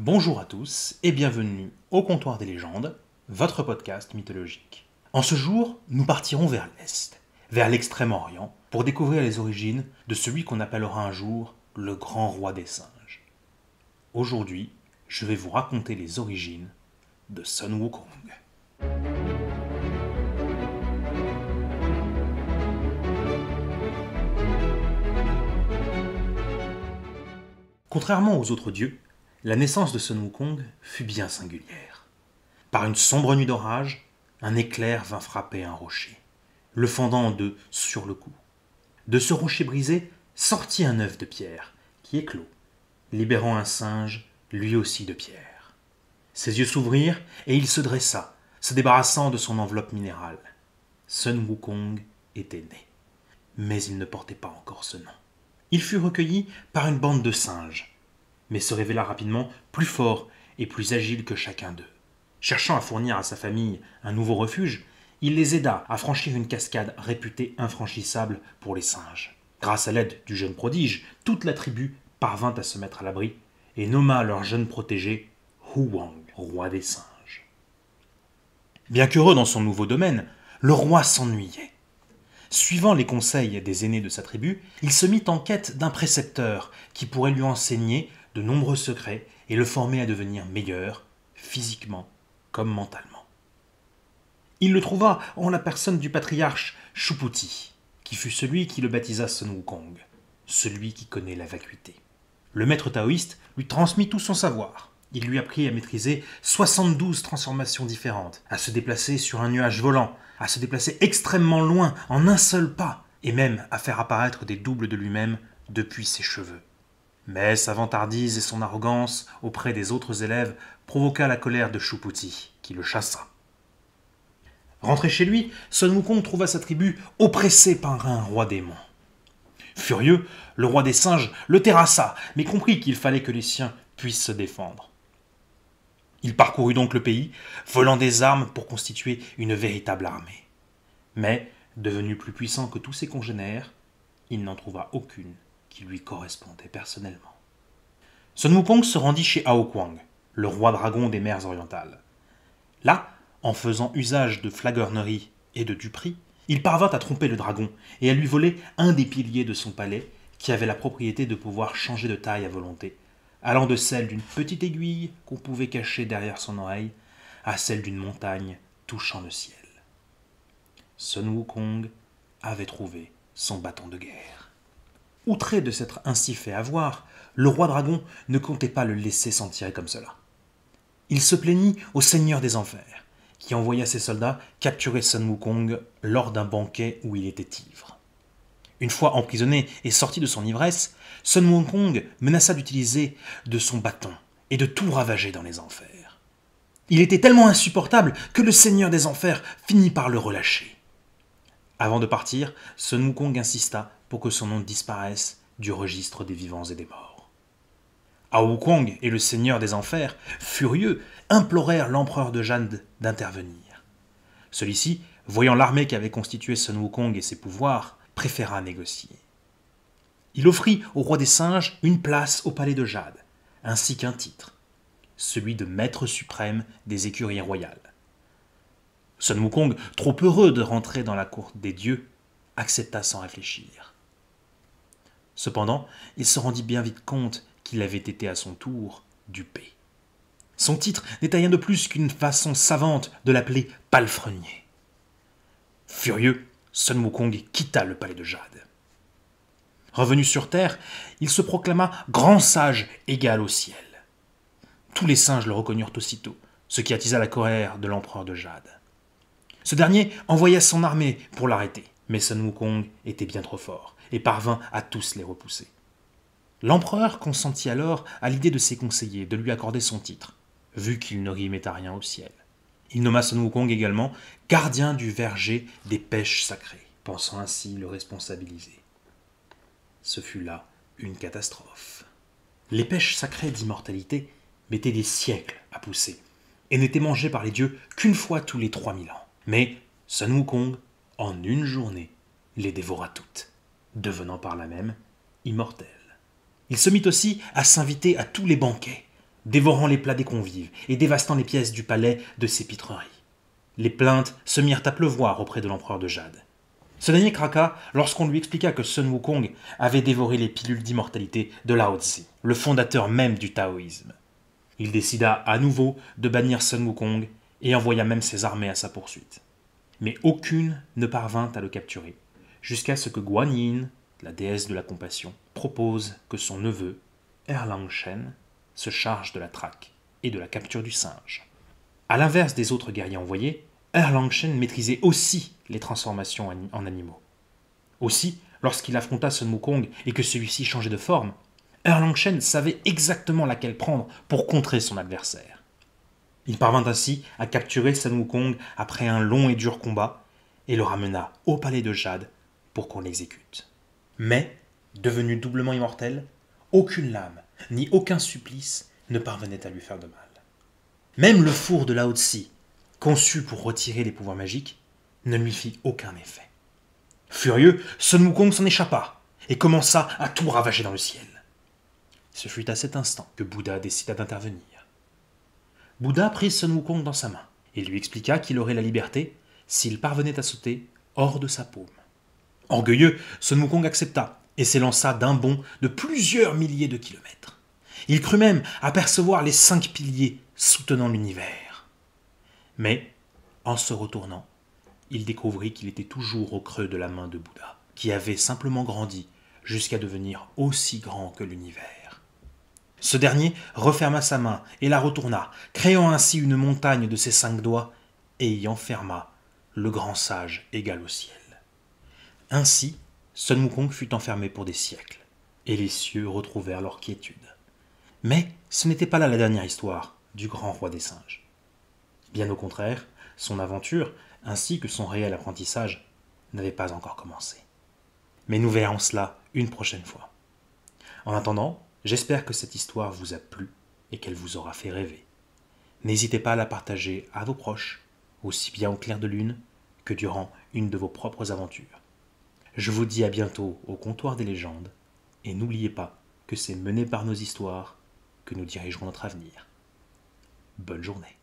Bonjour à tous et bienvenue au Comptoir des légendes, votre podcast mythologique. En ce jour, nous partirons vers l'Est, vers l'Extrême-Orient, pour découvrir les origines de celui qu'on appellera un jour le grand roi des singes. Aujourd'hui, je vais vous raconter les origines de Sun Wukong. Contrairement aux autres dieux, la naissance de Sun Wukong fut bien singulière. Par une sombre nuit d'orage, un éclair vint frapper un rocher, le fendant en deux sur le coup. De ce rocher brisé sortit un œuf de pierre, qui éclot, libérant un singe, lui aussi de pierre. Ses yeux s'ouvrirent et il se dressa, se débarrassant de son enveloppe minérale. Sun Wukong était né, mais il ne portait pas encore ce nom. Il fut recueilli par une bande de singes, mais se révéla rapidement plus fort et plus agile que chacun d'eux. Cherchant à fournir à sa famille un nouveau refuge, il les aida à franchir une cascade réputée infranchissable pour les singes. Grâce à l'aide du jeune prodige, toute la tribu parvint à se mettre à l'abri et nomma leur jeune protégé Huang, roi des singes. Bien qu'heureux dans son nouveau domaine, le roi s'ennuyait. Suivant les conseils des aînés de sa tribu, il se mit en quête d'un précepteur qui pourrait lui enseigner de nombreux secrets et le former à devenir meilleur, physiquement comme mentalement. Il le trouva en la personne du patriarche Chuputi, qui fut celui qui le baptisa Sun Wukong, celui qui connaît la vacuité. Le maître taoïste lui transmit tout son savoir. Il lui apprit à maîtriser 72 transformations différentes, à se déplacer sur un nuage volant, à se déplacer extrêmement loin en un seul pas, et même à faire apparaître des doubles de lui-même depuis ses cheveux. Mais sa vantardise et son arrogance auprès des autres élèves provoqua la colère de Chuputi, qui le chassa. Rentré chez lui, Sun Wukong trouva sa tribu oppressée par un roi démon. Furieux, le roi des singes le terrassa, mais comprit qu'il fallait que les siens puissent se défendre. Il parcourut donc le pays, volant des armes pour constituer une véritable armée. Mais, devenu plus puissant que tous ses congénères, il n'en trouva aucune qui lui correspondait personnellement. Sun Wukong se rendit chez Ao Kuang, le roi dragon des mers orientales. Là, en faisant usage de flagornerie et de duperie, il parvint à tromper le dragon et à lui voler un des piliers de son palais qui avait la propriété de pouvoir changer de taille à volonté, allant de celle d'une petite aiguille qu'on pouvait cacher derrière son oreille à celle d'une montagne touchant le ciel. Sun Wukong avait trouvé son bâton de guerre. Outré de s'être ainsi fait avoir, le roi dragon ne comptait pas le laisser s'en tirer comme cela. Il se plaignit au seigneur des enfers, qui envoya ses soldats capturer Sun Wukong lors d'un banquet où il était ivre. Une fois emprisonné et sorti de son ivresse, Sun Wukong menaça d'utiliser de son bâton et de tout ravager dans les enfers. Il était tellement insupportable que le seigneur des enfers finit par le relâcher. Avant de partir, Sun Wukong insista pour que son nom disparaisse du registre des vivants et des morts. Ao Kuang et le seigneur des enfers, furieux, implorèrent l'empereur de Jade d'intervenir. Celui-ci, voyant l'armée qu'avait constituée Sun Wukong et ses pouvoirs, préféra négocier. Il offrit au roi des singes une place au palais de Jade, ainsi qu'un titre, celui de maître suprême des écuries royales. Sun Wukong, trop heureux de rentrer dans la cour des dieux, accepta sans réfléchir. Cependant, il se rendit bien vite compte qu'il avait été à son tour dupé. Son titre n'était rien de plus qu'une façon savante de l'appeler palefrenier. Furieux, Sun Wukong quitta le palais de Jade. Revenu sur terre, il se proclama grand sage égal au ciel. Tous les singes le reconnurent aussitôt, ce qui attisa la colère de l'empereur de Jade. Ce dernier envoya son armée pour l'arrêter, mais Sun Wukong était bien trop fort et parvint à tous les repousser. L'empereur consentit alors à l'idée de ses conseillers de lui accorder son titre, vu qu'il ne rimait à rien au ciel. Il nomma Sun Wukong également gardien du verger des pêches sacrées, pensant ainsi le responsabiliser. Ce fut là une catastrophe. Les pêches sacrées d'immortalité mettaient des siècles à pousser et n'étaient mangées par les dieux qu'une fois tous les 3000 ans. Mais Sun Wukong, en une journée, les dévora toutes, devenant par là même immortel. Il se mit aussi à s'inviter à tous les banquets, dévorant les plats des convives et dévastant les pièces du palais de ses pitreries. Les plaintes se mirent à pleuvoir auprès de l'empereur de Jade. Ce dernier craqua lorsqu'on lui expliqua que Sun Wukong avait dévoré les pilules d'immortalité de Lao Tzu, le fondateur même du taoïsme. Il décida à nouveau de bannir Sun Wukong et envoya même ses armées à sa poursuite. Mais aucune ne parvint à le capturer, jusqu'à ce que Guan Yin, la déesse de la compassion, propose que son neveu, Erlang Shen, se charge de la traque et de la capture du singe. A l'inverse des autres guerriers envoyés, Erlang Shen maîtrisait aussi les transformations en animaux. Aussi, lorsqu'il affronta Sun Wukong et que celui-ci changeait de forme, Erlang Shen savait exactement laquelle prendre pour contrer son adversaire. Il parvint ainsi à capturer Sun Wukong après un long et dur combat et le ramena au palais de Jade pour qu'on l'exécute. Mais, devenu doublement immortel, aucune lame ni aucun supplice ne parvenait à lui faire de mal. Même le four de Lao Tzu, conçu pour retirer les pouvoirs magiques, ne lui fit aucun effet. Furieux, Sun Wukong s'en échappa et commença à tout ravager dans le ciel. Ce fut à cet instant que Bouddha décida d'intervenir. Bouddha prit Sun Wukong dans sa main et lui expliqua qu'il aurait la liberté s'il parvenait à sauter hors de sa paume. Orgueilleux, Sun Wukong accepta et s'élança d'un bond de plusieurs milliers de kilomètres. Il crut même apercevoir les 5 piliers soutenant l'univers. Mais, en se retournant, il découvrit qu'il était toujours au creux de la main de Bouddha, qui avait simplement grandi jusqu'à devenir aussi grand que l'univers. Ce dernier referma sa main et la retourna, créant ainsi une montagne de ses 5 doigts et y enferma le grand sage égal au ciel. Ainsi, Sun Wukong fut enfermé pour des siècles, et les cieux retrouvèrent leur quiétude. Mais ce n'était pas là la dernière histoire du grand roi des singes. Bien au contraire, son aventure, ainsi que son réel apprentissage, n'avaient pas encore commencé. Mais nous verrons cela une prochaine fois. En attendant, j'espère que cette histoire vous a plu et qu'elle vous aura fait rêver. N'hésitez pas à la partager à vos proches, aussi bien au clair de lune que durant une de vos propres aventures. Je vous dis à bientôt au comptoir des légendes, et n'oubliez pas que c'est mené par nos histoires que nous dirigerons notre avenir. Bonne journée.